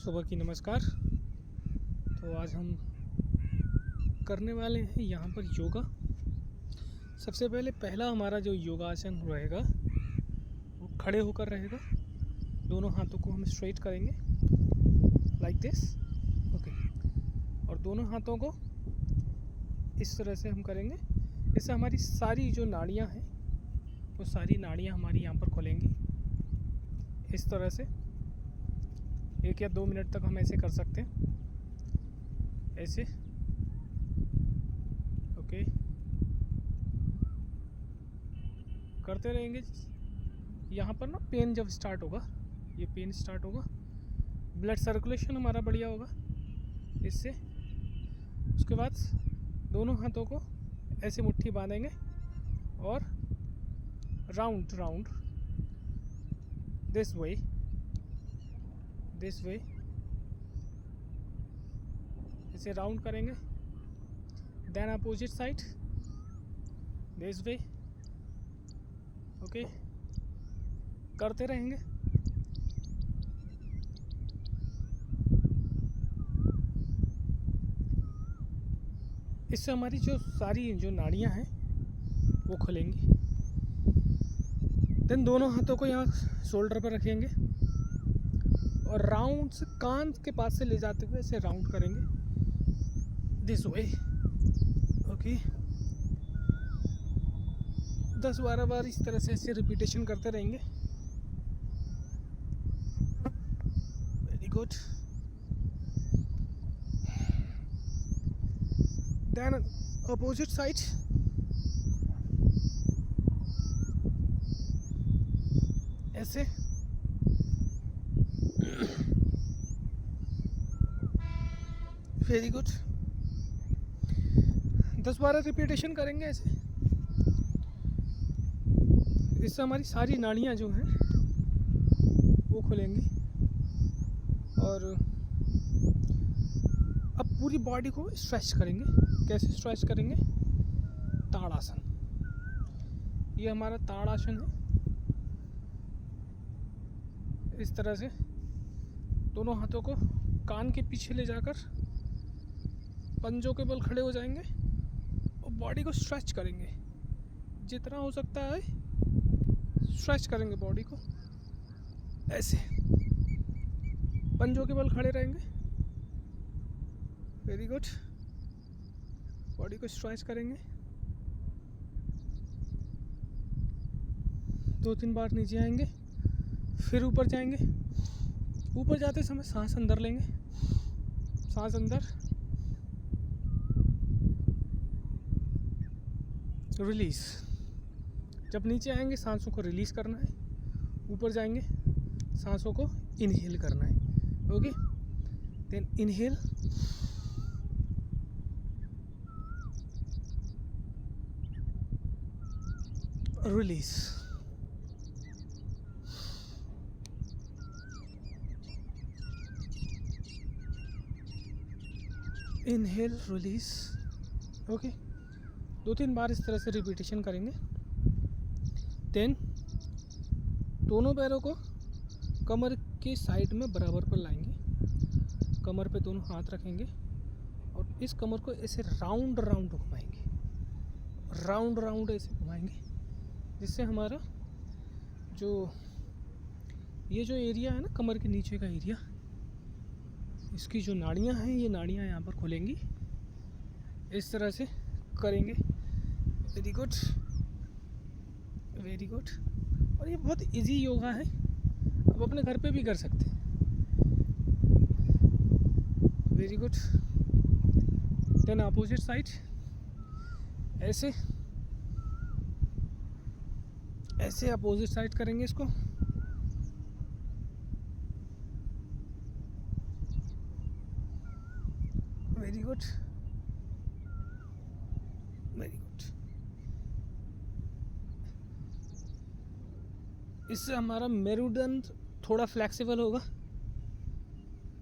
सुबह की नमस्कार। तो आज हम करने वाले हैं यहाँ पर योगा। सबसे पहले पहला हमारा जो योगासन रहेगा वो खड़े होकर रहेगा। दोनों हाथों को हम स्ट्रेट करेंगे लाइक दिस, ओके। और दोनों हाथों को इस तरह से हम करेंगे। इससे हमारी सारी जो नाड़ियाँ हैं वो सारी नाड़ियाँ हमारी यहाँ पर खुलेंगी। इस तरह से 1 या 2 मिनट तक हम ऐसे कर सकते हैं, ऐसे, ओके। करते रहेंगे। यहाँ पर ना पेन जब स्टार्ट होगा, ये पेन स्टार्ट होगा, ब्लड सर्कुलेशन हमारा बढ़िया होगा इससे। उसके बाद दोनों हाथों को ऐसे मुट्ठी बांधेंगे और राउंड राउंड दिस वे इसे राउंड करेंगे। Then opposite side this way, okay. करते रहेंगे। इससे हमारी जो सारी जो नाड़ियाँ हैं वो खुलेंगी। देन दोनों हाथों को यहाँ शोल्डर पर रखेंगे और राउंड से कान के पास से ले जाते हुए ऐसे राउंड करेंगे दिस वे, ओके। 10-12 बार इस तरह से ऐसे रिपीटेशन करते रहेंगे। Very good. Then opposite side, ऐसे, वेरी गुड। 10-12 रिपीटेशन करेंगे ऐसे। इससे हमारी सारी नाड़ियाँ जो हैं वो खुलेंगी। और अब पूरी बॉडी को स्ट्रेच करेंगे। कैसे स्ट्रेच करेंगे? ताड़ासन। ये हमारा ताड़ासन है। इस तरह से दोनों हाथों को कान के पीछे ले जाकर पंजों के बल खड़े हो जाएंगे और बॉडी को स्ट्रेच करेंगे। जितना हो सकता है स्ट्रेच करेंगे बॉडी को, ऐसे पंजों के बल खड़े रहेंगे। Very good. बॉडी को स्ट्रेच करेंगे। 2-3 बार नीचे आएंगे, फिर ऊपर जाएंगे। ऊपर जाते समय सांस अंदर लेंगे, सांस अंदर, रिलीज। जब नीचे आएंगे सांसों को रिलीज करना है, ऊपर जाएंगे सांसों को इनहेल करना है, okay. Then inhale, release, inhale, release, okay. 2-3 बार इस तरह से रिपीटेशन करेंगे। देन दोनों पैरों को कमर के साइड में बराबर पर लाएंगे। कमर पे दोनों हाथ रखेंगे और इस कमर को ऐसे राउंड राउंड घुमाएंगे, राउंड राउंड ऐसे घुमाएंगे, जिससे हमारा जो ये जो एरिया है ना, कमर के नीचे का एरिया, इसकी जो नाड़ियाँ हैं, ये नाड़ियाँ यहाँ पर खुलेंगी। इस तरह से करेंगे। Very good, very good. और ये बहुत इजी योगा है, आप अपने घर पे भी कर सकते हैं। Very good. Then opposite side, ऐसे ऐसे अपोजिट साइड करेंगे इसको। Very good, very good. इससे हमारा मेरुदंड थोड़ा फ्लेक्सिबल होगा।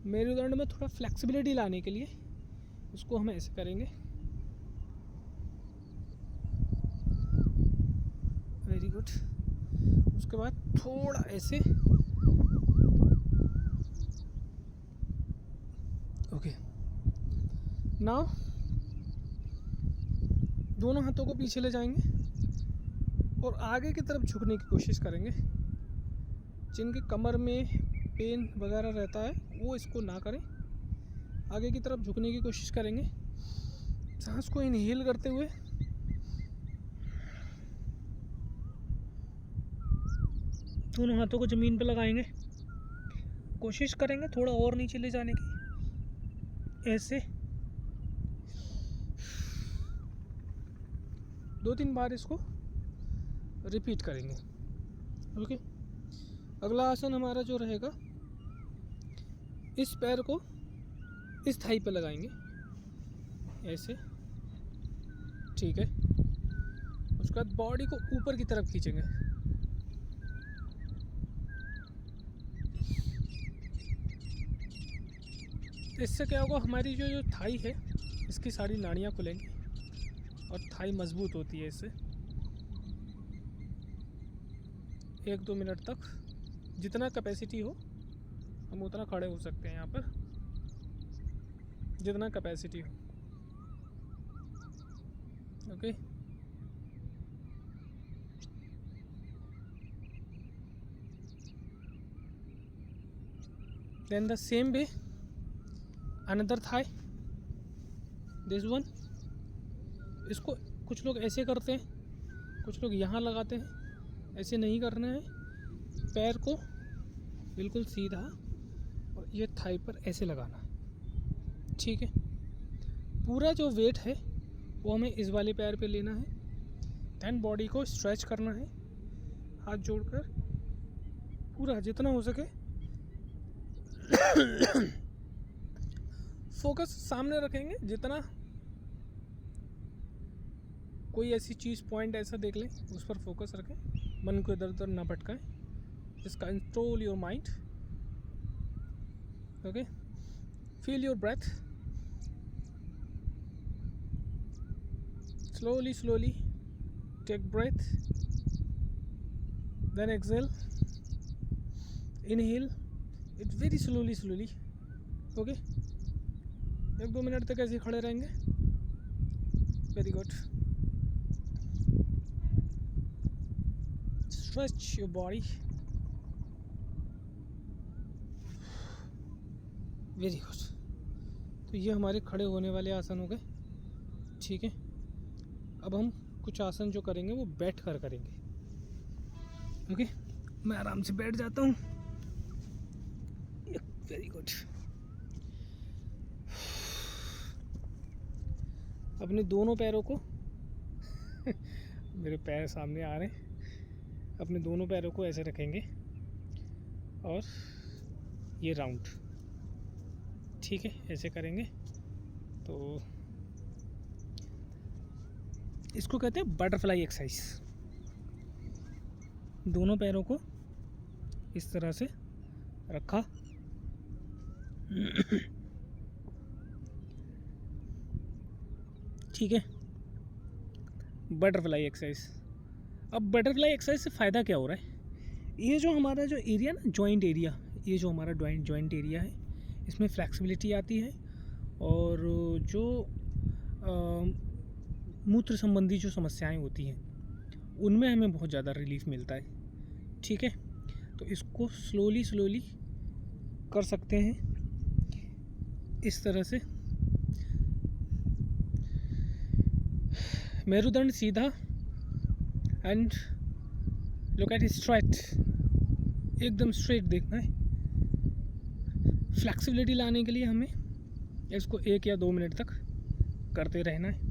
मेरुदंड में थोड़ा फ्लेक्सिबिलिटी लाने के लिए उसको हम ऐसे करेंगे। Very good. उसके बाद थोड़ा ऐसे नाउ दोनों हाथों को पीछे ले जाएंगे और आगे की तरफ झुकने की कोशिश करेंगे। जिनके कमर में पेन वगैरह रहता है वो इसको ना करें, आगे की तरफ झुकने की कोशिश करेंगे। सांस को इनहेल करते हुए दोनों हाथों को ज़मीन पर लगाएंगे, कोशिश करेंगे थोड़ा और नीचे ले जाने की। ऐसे 2-3 बार इसको रिपीट करेंगे। ओके, अगला आसन हमारा जो रहेगा, इस पैर को इस थाई पे लगाएंगे ऐसे, ठीक है। उसके बाद बॉडी को ऊपर की तरफ खींचेंगे। इससे क्या होगा, हमारी जो थाई है इसकी सारी नाड़ियाँ खुलेंगी और थाई मजबूत होती है। इससे 1-2 मिनट तक जितना कैपेसिटी हो हम उतना खड़े हो सकते हैं यहाँ पर, जितना कैपेसिटी हो। Okay, then the same way another thigh, this one. इसको कुछ लोग ऐसे करते हैं, कुछ लोग यहाँ लगाते हैं। ऐसे नहीं करना है, पैर को बिल्कुल सीधा और ये थाई पर ऐसे लगाना, ठीक है। पूरा जो वेट है वो हमें इस वाले पैर पे लेना है। देन बॉडी को स्ट्रेच करना है, हाथ जोड़कर पूरा जितना हो सके फोकस सामने रखेंगे। जितना कोई ऐसी चीज़ पॉइंट ऐसा देख लें उस पर फोकस रखें, मन को इधर उधर ना भटकाएं। Just control your mind. Okay, feel your breath, slowly take breath, then exhale, inhale it very slowly। Okay, 1-2 minute तक ऐसे खड़े रहेंगे। Very good, stretch your body, very good. तो ये हमारे खड़े होने वाले आसन हो गए, ठीक है। अब हम कुछ आसन जो करेंगे वो बैठ कर करेंगे। ओके, मैं आराम से बैठ जाता हूँ। Very good. अपने दोनों पैरों को मेरे पैर सामने आ रहे हैं। अपने दोनों पैरों को ऐसे रखेंगे और ये राउंड, ठीक है, ऐसे करेंगे। तो इसको कहते हैं बटरफ्लाई एक्सरसाइज। दोनों पैरों को इस तरह से रखा ठीक है, बटरफ्लाई एक्सरसाइज। अब बटरफ्लाई एक्सरसाइज से फ़ायदा क्या हो रहा है, ये जो हमारा जो एरिया ना, जॉइंट एरिया, ये जो हमारा जॉइंट एरिया है इसमें फ्लेक्सिबिलिटी आती है और जो मूत्र संबंधी जो समस्याएं होती हैं उनमें हमें बहुत ज़्यादा रिलीफ मिलता है, ठीक है। तो इसको स्लोली कर सकते हैं इस तरह से। मेरुदंड सीधा एंड लुक एट स्ट्रेट, एकदम स्ट्रेट देखना है। फ्लेक्सिबिलिटी लाने के लिए हमें इसको 1 या 2 मिनट तक करते रहना है।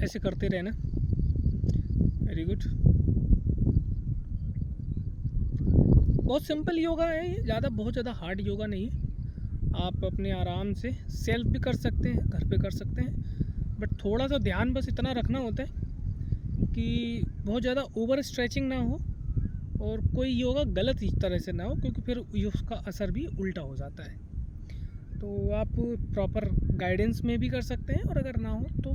ऐसे करते रहना। Very good. बहुत सिंपल योगा है ये, बहुत ज़्यादा हार्ड योगा नहीं है। आप अपने आराम से सेल्फ भी कर सकते हैं, घर पे कर सकते हैं, बट थोड़ा सा ध्यान बस इतना रखना होता है कि बहुत ज़्यादा ओवर स्ट्रेचिंग ना हो और कोई योगा गलत इस तरह से ना हो, क्योंकि फिर उसका असर भी उल्टा हो जाता है। तो आप प्रॉपर गाइडेंस में भी कर सकते हैं, और अगर ना हो तो,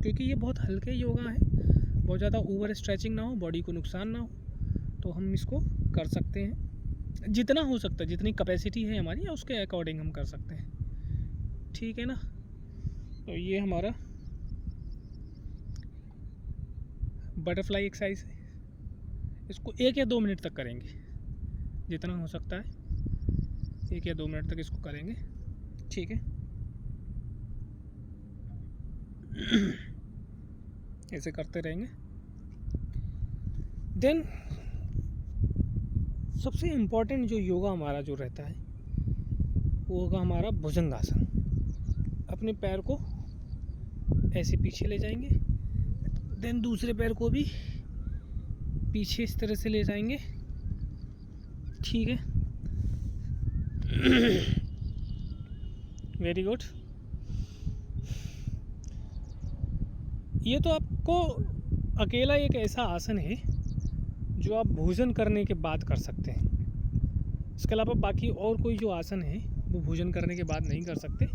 क्योंकि ये बहुत हल्के योगा हैं, बहुत ज़्यादा ओवर स्ट्रेचिंग ना हो, बॉडी को नुकसान ना हो, तो हम इसको कर सकते हैं। जितना हो सकता है, जितनी कैपेसिटी है हमारी उसके अकॉर्डिंग हम कर सकते हैं, ठीक है ना। तो ये हमारा बटरफ्लाई एक्सरसाइज है, इसको 1 या 2 मिनट तक करेंगे, जितना हो सकता है 1 या 2 मिनट तक इसको करेंगे, ठीक है। ऐसे करते रहेंगे। देन सबसे इम्पोर्टेंट जो योगा हमारा जो रहता है वो होगा हमारा भुजंगासन। अपने पैर को ऐसे पीछे ले जाएंगे, देन दूसरे पैर को भी पीछे इस तरह से ले जाएंगे, ठीक है। Very good. ये तो आपको अकेला एक ऐसा आसन है जो आप भोजन करने के बाद कर सकते हैं। इसके अलावा बाकी और कोई जो आसन है वो भोजन करने के बाद नहीं कर सकते।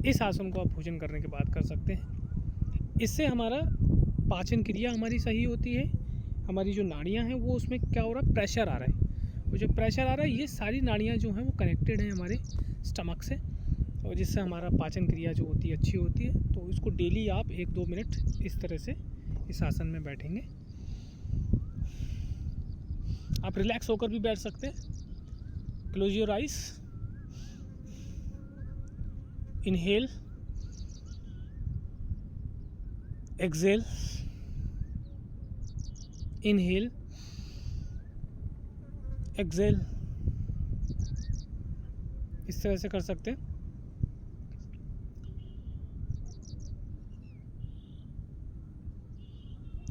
इस आसन को आप भोजन करने के बाद कर सकते हैं। इससे हमारा पाचन क्रिया हमारी सही होती है। हमारी जो नाड़ियाँ हैं वो उसमें क्या हो रहा है, प्रेशर आ रहा है। वो जो प्रेशर आ रहा है, ये सारी नाड़ियाँ जो हैं वो कनेक्टेड हैं हमारे स्टमक से, और जिससे हमारा पाचन क्रिया जो होती है अच्छी होती है। तो इसको डेली आप 1-2 मिनट इस तरह से इस आसन में बैठेंगे। आप रिलैक्स होकर भी बैठ सकते हैं। Close your eyes, inhale, exhale, inhale, exhale, इस तरह से कर सकते हैं।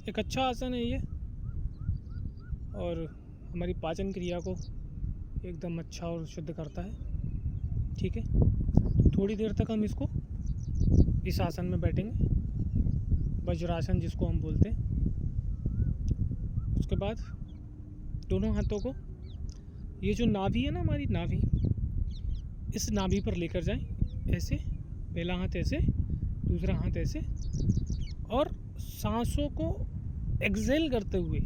एक अच्छा आसन है ये, और हमारी पाचन क्रिया को एकदम अच्छा और शुद्ध करता है, ठीक है। थोड़ी देर तक हम इसको इस आसन में बैठेंगे, वज्रासन जिसको हम बोलते हैं। उसके बाद दोनों हाथों को, ये जो नाभि है ना हमारी नाभि, इस नाभि पर लेकर जाएं, ऐसे, पहला हाथ ऐसे, दूसरा हाथ ऐसे, और सांसों को एक्सेल करते हुए,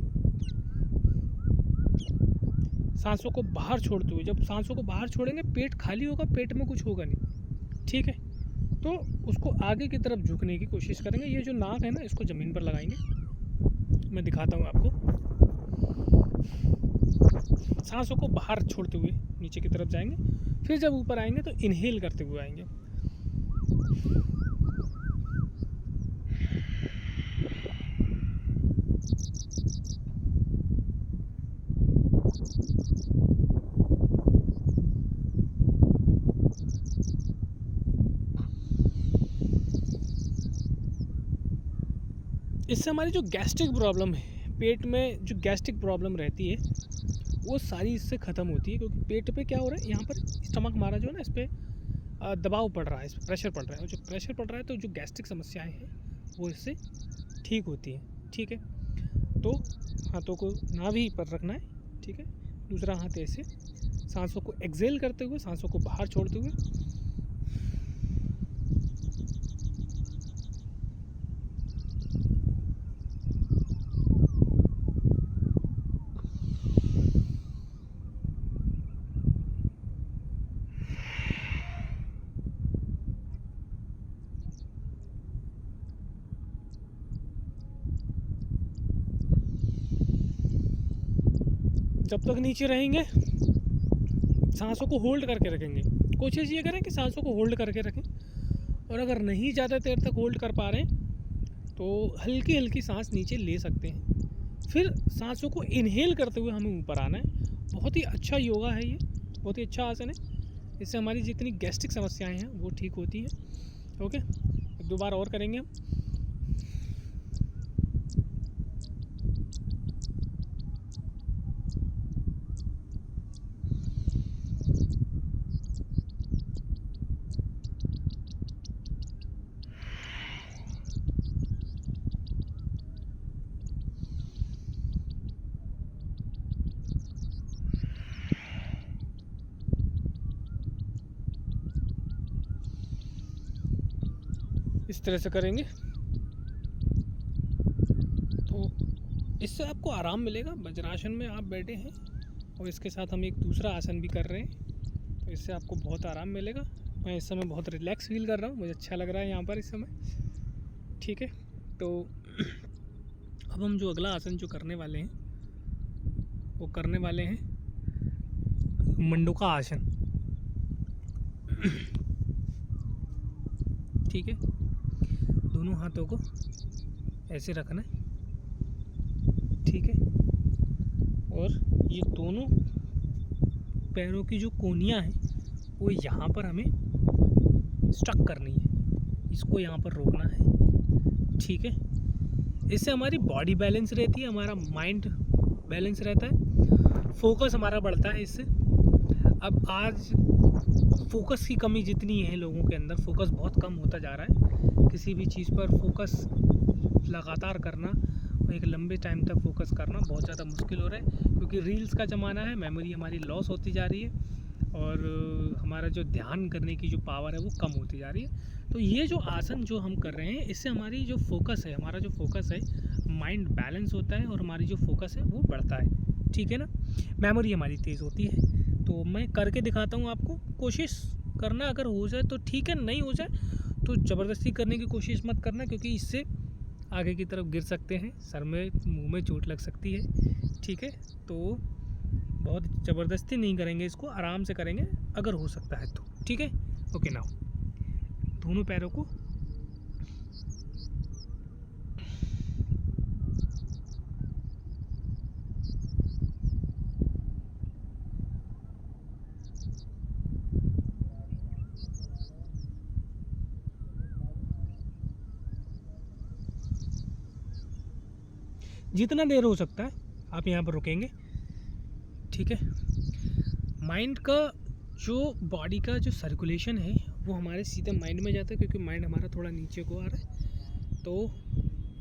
सांसों को बाहर छोड़ते हुए, जब सांसों को बाहर छोड़ेंगे पेट खाली होगा, पेट में कुछ होगा नहीं, ठीक है। तो उसको आगे की तरफ झुकने की कोशिश करेंगे। ये जो नाक है ना, इसको ज़मीन पर लगाएंगे, मैं दिखाता हूँ आपको। सांसों को बाहर छोड़ते हुए नीचे की तरफ जाएंगे, फिर जब ऊपर आएंगे तो इनहेल करते हुए आएंगे। इससे हमारी जो गैस्ट्रिक प्रॉब्लम है, पेट में जो गैस्ट्रिक प्रॉब्लम रहती है वो सारी इससे ख़त्म होती है। क्योंकि पेट पे क्या हो रहा है, यहाँ पर स्टमक हमारा जो है ना, इस पर दबाव पड़ रहा है, इस पर प्रेशर पड़ रहा है, और जो प्रेशर पड़ रहा है तो जो गैस्ट्रिक समस्याएं हैं वो इससे ठीक होती हैं, ठीक है। तो हाथों को नाभि पर रखना है, ठीक है। दूसरा हाथ ऐसे, सांसों को एक्सेल करते हुए, सांसों को बाहर छोड़ते हुए, जब तक नीचे रहेंगे सांसों को होल्ड करके रखेंगे। कोशिश ये करें कि सांसों को होल्ड करके रखें, और अगर नहीं ज़्यादा देर तक होल्ड कर पा रहे हैं तो हल्की हल्की सांस नीचे ले सकते हैं। फिर सांसों को इनहेल करते हुए हमें ऊपर आना है। बहुत ही अच्छा योगा है ये, बहुत ही अच्छा आसन है। इससे हमारी जितनी गैस्ट्रिक समस्याएं हैं वो ठीक होती है। ओके, 2 बार और करेंगे हम। इस तरह से करेंगे तो इससे आपको आराम मिलेगा। वज्रासन में आप बैठे हैं और इसके साथ हम एक दूसरा आसन भी कर रहे हैं, तो इससे आपको बहुत आराम मिलेगा। मैं इस समय बहुत रिलैक्स फील कर रहा हूँ, मुझे अच्छा लग रहा है यहाँ पर इस समय। ठीक है, तो अब हम जो अगला आसन जो करने वाले हैं वो करने वाले हैं मंडूका आसन। ठीक है, दोनों हाथों को ऐसे रखना है। ठीक है, और ये दोनों पैरों की जो कोनियाँ हैं वो यहाँ पर हमें स्टक करनी है, इसको यहाँ पर रोकना है। ठीक है, इससे हमारी बॉडी बैलेंस रहती है, हमारा माइंड बैलेंस रहता है, फोकस हमारा बढ़ता है इससे। अब आज फोकस की कमी जितनी है लोगों के अंदर, फोकस बहुत कम होता जा रहा है। किसी भी चीज़ पर फोकस लगातार करना और एक लंबे टाइम तक फोकस करना बहुत ज़्यादा मुश्किल हो रहा है, क्योंकि रील्स का ज़माना है, मेमोरी हमारी लॉस होती जा रही है और हमारा जो ध्यान करने की जो पावर है वो कम होती जा रही है। तो ये जो आसन जो हम कर रहे हैं, इससे हमारी जो फोकस है, हमारा जो फोकस है, माइंड बैलेंस होता है और हमारी जो फोकस है वो बढ़ता है। ठीक है ना, मेमोरी हमारी तेज़ होती है। तो मैं करके दिखाता हूँ आपको, कोशिश करना, अगर हो जाए तो ठीक है, नहीं हो जाए तो ज़बरदस्ती करने की कोशिश मत करना, क्योंकि इससे आगे की तरफ गिर सकते हैं, सर में मुंह में चोट लग सकती है। ठीक है, तो बहुत ज़बरदस्ती नहीं करेंगे, इसको आराम से करेंगे अगर हो सकता है तो। ठीक है, ओके। नाउ दोनों पैरों को जितना देर हो सकता है आप यहाँ पर रुकेंगे। ठीक है, माइंड का जो बॉडी का जो सर्कुलेशन है वो हमारे सीधे माइंड में जाता है, क्योंकि माइंड हमारा थोड़ा नीचे को आ रहा है, तो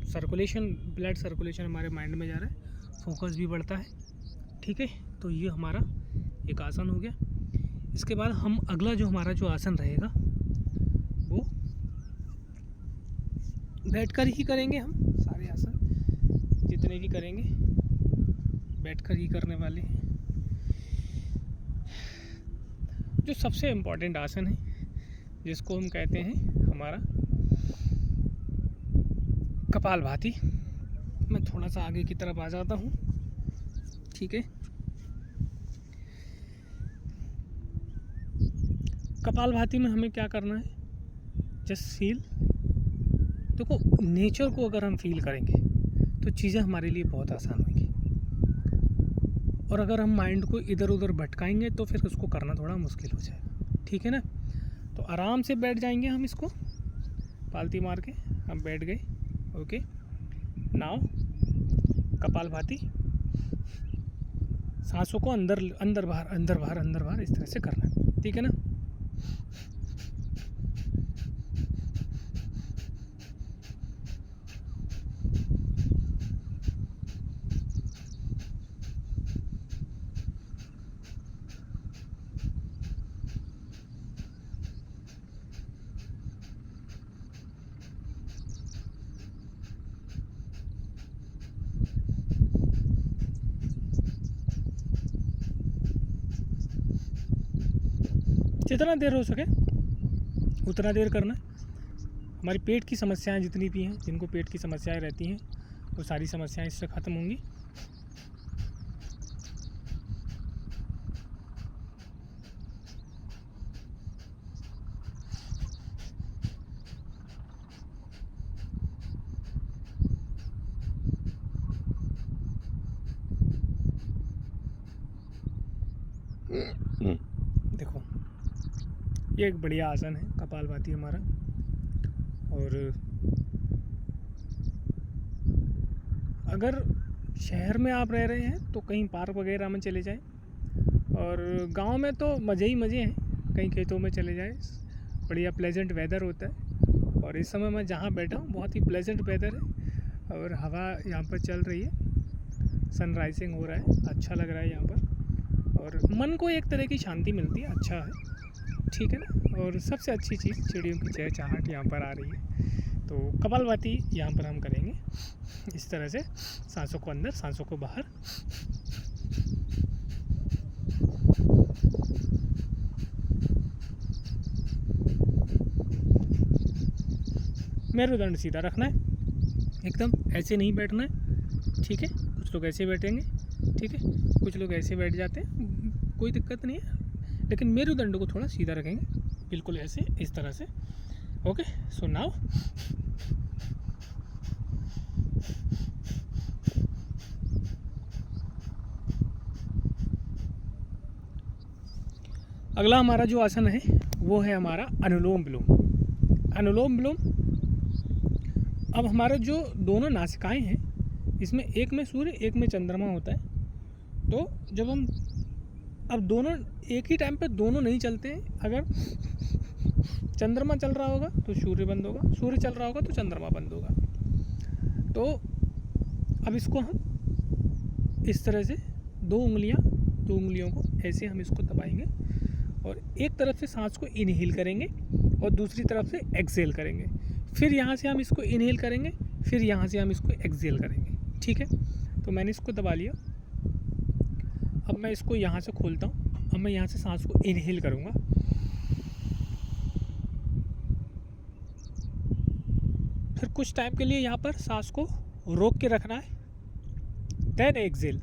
सर्कुलेशन, ब्लड सर्कुलेशन हमारे माइंड में जा रहा है, फोकस भी बढ़ता है। ठीक है, तो ये हमारा एक आसन हो गया। इसके बाद हम अगला जो हमारा जो आसन रहेगा वो बैठकर ही करेंगे। हम सारे आसन जितने भी करेंगे बैठकर ही करने वाले हैं। जो सबसे इम्पोर्टेंट आसन है जिसको हम कहते हैं हमारा कपालभाति। मैं थोड़ा सा आगे की तरफ आ जाता हूँ। ठीक है, कपालभाति में हमें क्या करना है, जस्ट फील। देखो, नेचर को अगर हम फील करेंगे तो चीज़ें हमारे लिए बहुत आसान होंगी, और अगर हम माइंड को इधर उधर भटकाएंगे तो फिर उसको करना थोड़ा मुश्किल हो जाएगा। ठीक है ना, तो आराम से बैठ जाएंगे हम, इसको पालती मार के हम बैठ गए। ओके, नाउ कपालभाति, सांसों को अंदर अंदर बाहर अंदर बाहर अंदर बाहर इस तरह से करना है। ठीक है ना, जितना देर हो सके उतना देर करना है। हमारी पेट की समस्याएं जितनी भी हैं, जिनको पेट की समस्याएं रहती हैं, वो सारी समस्याएं इससे ख़त्म होंगी। देखो, ये एक बढ़िया आसन है कपालभाति हमारा। और अगर शहर में आप रह रहे हैं तो कहीं पार्क वगैरह में चले जाएं, और गांव में तो मज़े ही मज़े हैं, कहीं खेतों में चले जाएं, बढ़िया प्लेजेंट वेदर होता है। और इस समय मैं जहाँ बैठा हूँ बहुत ही प्लेजेंट वेदर है, और हवा यहाँ पर चल रही है, सनराइजिंग हो रहा है, अच्छा लग रहा है यहाँ पर, और मन को एक तरह की शांति मिलती है, अच्छा है। ठीक है ना, और सबसे अच्छी चीज़ चिड़ियों की चहचहाट यहाँ पर आ रही है। तो कपालभाति यहाँ पर हम करेंगे इस तरह से, सांसों को अंदर, सांसों को बाहर। मेरुदंड सीधा रखना है, एकदम ऐसे नहीं बैठना है, ठीक है। कुछ लोग ऐसे बैठेंगे, ठीक है, कुछ लोग ऐसे बैठ जाते हैं, कोई दिक्कत नहीं है, लेकिन मेरुदंड को थोड़ा सीधा रखेंगे, बिल्कुल ऐसे, इस तरह से। ओके, सो नाउ अगला हमारा जो आसन है वो है हमारा अनुलोम विलोम। अनुलोम विलोम, अब हमारे जो दोनों नासिकाएं हैं, इसमें एक में सूर्य एक में चंद्रमा होता है। तो जब हम, अब दोनों एक ही टाइम पे दोनों नहीं चलते हैं। अगर चंद्रमा चल रहा होगा तो सूर्य बंद होगा, सूर्य चल रहा होगा तो चंद्रमा बंद होगा। तो अब इसको हम इस तरह से दो उंगलियों को ऐसे हम इसको दबाएंगे और एक तरफ से सांस को इनहेल करेंगे और दूसरी तरफ से एक्सहेल करेंगे। फिर यहाँ से हम इसको इनहेल करेंगे, फिर यहाँ से हम इसको एक्सहेल करेंगे, ठीक है। तो मैंने इसको दबा लिया। अब मैं इसको यहाँ से खोलता हूँ। अब मैं यहाँ से सांस को इनहेल करूँगा, फिर कुछ टाइम के लिए यहाँ पर सांस को रोक के रखना है, देन एक्सहेल।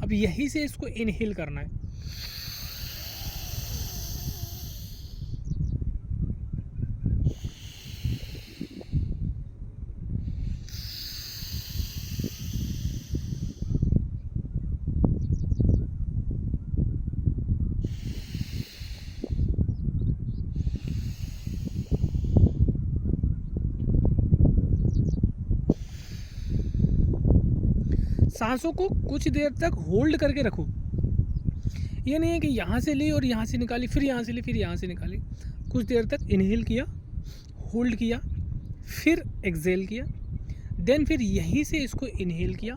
अब यहीं से इसको इनहेल करना है। सांसों को कुछ देर तक होल्ड करके रखो। ये नहीं है कि यहाँ से ली और यहाँ से निकाली, फिर यहाँ से ली, फिर यहाँ से निकाली। कुछ देर तक इनहेल किया, होल्ड किया, फिर एक्सहेल किया, देन फिर यहीं से इसको इनहेल किया,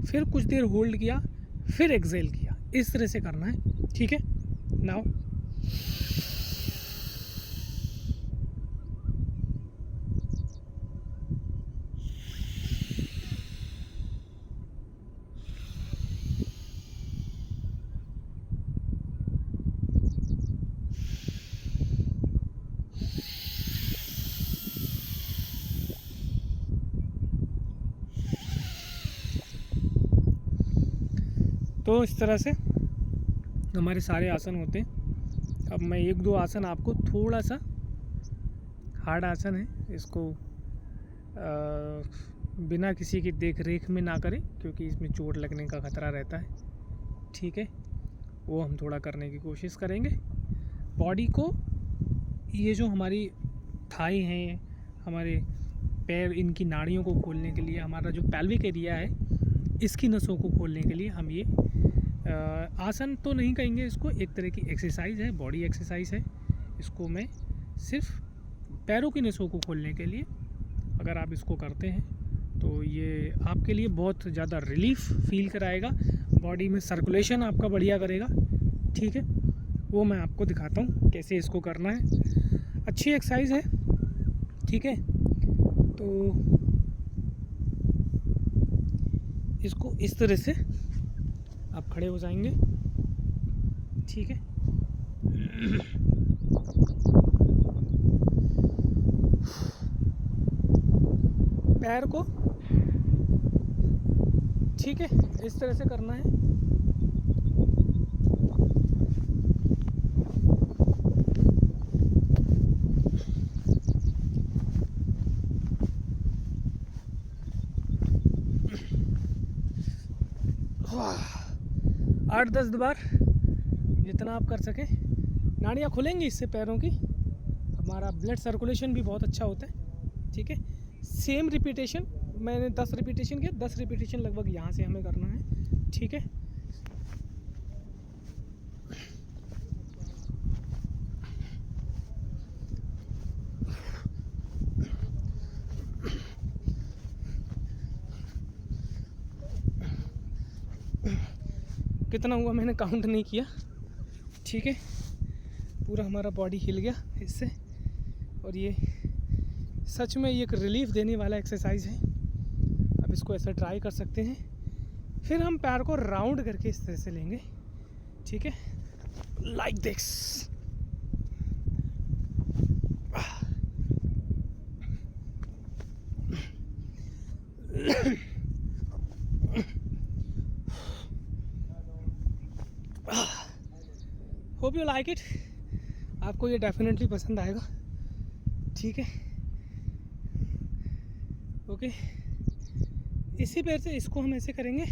फिर कुछ देर होल्ड किया, फिर एक्सहेल किया। इस तरह से करना है, ठीक है। नाउ तो इस तरह से हमारे सारे आसन होते हैं। अब मैं एक दो आसन आपको, थोड़ा सा हार्ड आसन है, इसको बिना किसी की देख रेख में ना करें, क्योंकि इसमें चोट लगने का खतरा रहता है, ठीक है। वो हम थोड़ा करने की कोशिश करेंगे। बॉडी को, ये जो हमारी थाई हैं, हमारे पैर, इनकी नाड़ियों को खोलने के लिए, हमारा जो पैल्विक एरिया है, इसकी नसों को खोलने के लिए हम ये आसन तो नहीं कहेंगे इसको, एक तरह की एक्सरसाइज है, बॉडी एक्सरसाइज है। इसको मैं सिर्फ पैरों की नसों को खोलने के लिए, अगर आप इसको करते हैं तो ये आपके लिए बहुत ज़्यादा रिलीफ फील कराएगा, बॉडी में सर्कुलेशन आपका बढ़िया करेगा, ठीक है। वो मैं आपको दिखाता हूँ कैसे इसको करना है। अच्छी एक्सरसाइज है, ठीक है। तो इसको इस तरह से आप खड़े हो जाएंगे, ठीक है। पैर को, ठीक है, इस तरह से करना है। आठ 10 बार, जितना आप कर सकें। नाड़ियाँ खुलेंगी इससे पैरों की, हमारा ब्लड सर्कुलेशन भी बहुत अच्छा होता है, ठीक है। सेम रिपीटेशन, मैंने 10 रिपीटेशन किया, 10 रिपीटेशन लगभग यहाँ से हमें करना है, ठीक है। कितना हुआ मैंने काउंट नहीं किया, ठीक है। पूरा हमारा बॉडी हिल गया इससे। और ये सच में ये एक रिलीफ देने वाला एक्सरसाइज है। आप इसको ऐसे ट्राई कर सकते हैं। फिर हम पैर को राउंड करके इस तरह से लेंगे, ठीक है, like this. Hope you like it. आपको ये डेफिनेटली पसंद आएगा, ठीक है, ओके। इसी पैर से इसको हम ऐसे करेंगे।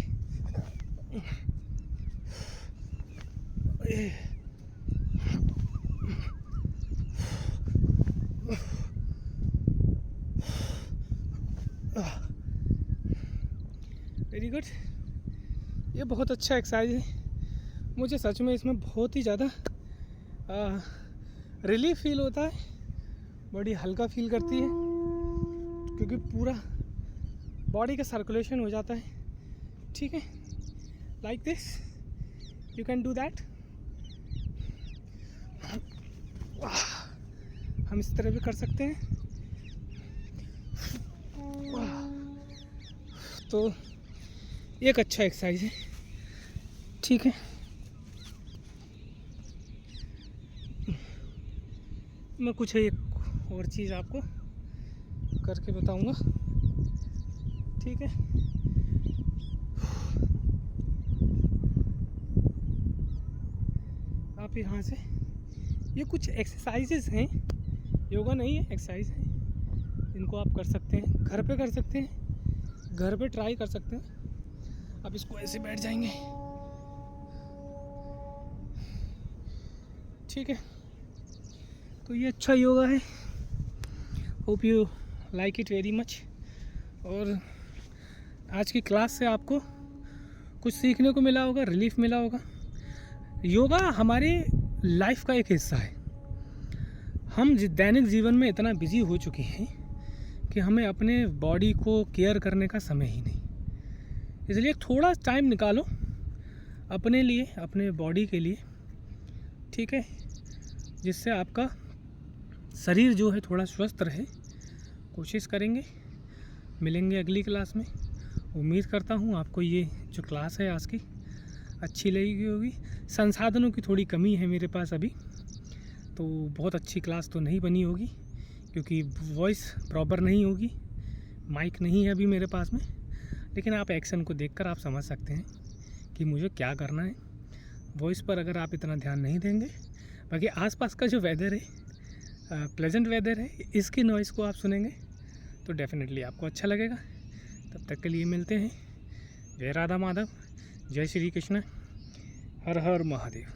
Very good. ये बहुत अच्छा एक्सरसाइज है। मुझे सच में इसमें बहुत ही ज़्यादा रिलीफ फील होता है, बॉडी हल्का फील करती है, क्योंकि पूरा बॉडी का सर्कुलेशन हो जाता है, ठीक है, like this. You can do that. हम इस तरह भी कर सकते हैं। तो एक अच्छा एक्सरसाइज है, ठीक है। मैं कुछ एक और चीज़ आपको करके बताऊंगा, ठीक है। आप यहाँ से ये कुछ एक्सरसाइजेस हैं, योगा नहीं है, एक्सरसाइज है, इनको आप कर सकते हैं, घर पे कर सकते हैं, घर पे ट्राई कर सकते हैं। आप इसको ऐसे बैठ जाएंगे, ठीक है। तो ये अच्छा योगा है। Hope you like it very much. और आज की क्लास से आपको कुछ सीखने को मिला होगा, रिलीफ मिला होगा। योगा हमारी लाइफ का एक हिस्सा है। हम दैनिक जीवन में इतना बिजी हो चुके हैं कि हमें अपने बॉडी को केयर करने का समय ही नहीं। इसलिए थोड़ा टाइम निकालो अपने लिए, अपने बॉडी के लिए, ठीक है, जिससे आपका शरीर जो है थोड़ा स्वस्थ रहे। कोशिश करेंगे। मिलेंगे अगली क्लास में। उम्मीद करता हूँ आपको ये जो क्लास है आज की अच्छी लगी होगी। संसाधनों की थोड़ी कमी है मेरे पास अभी, तो बहुत अच्छी क्लास तो नहीं बनी होगी, क्योंकि वॉइस प्रॉपर नहीं होगी, माइक नहीं है अभी मेरे पास में। लेकिन आप एक्शन को देखकर आप समझ सकते हैं कि मुझे क्या करना है। वॉइस पर अगर आप इतना ध्यान नहीं देंगे, बाकी आसपास का जो वेदर है, प्लेजेंट वेदर है, इसकी नॉइज़ को आप सुनेंगे तो डेफिनेटली आपको अच्छा लगेगा। तब तक के लिए मिलते हैं। जय राधा माधव, जय श्री कृष्ण, हर हर महादेव।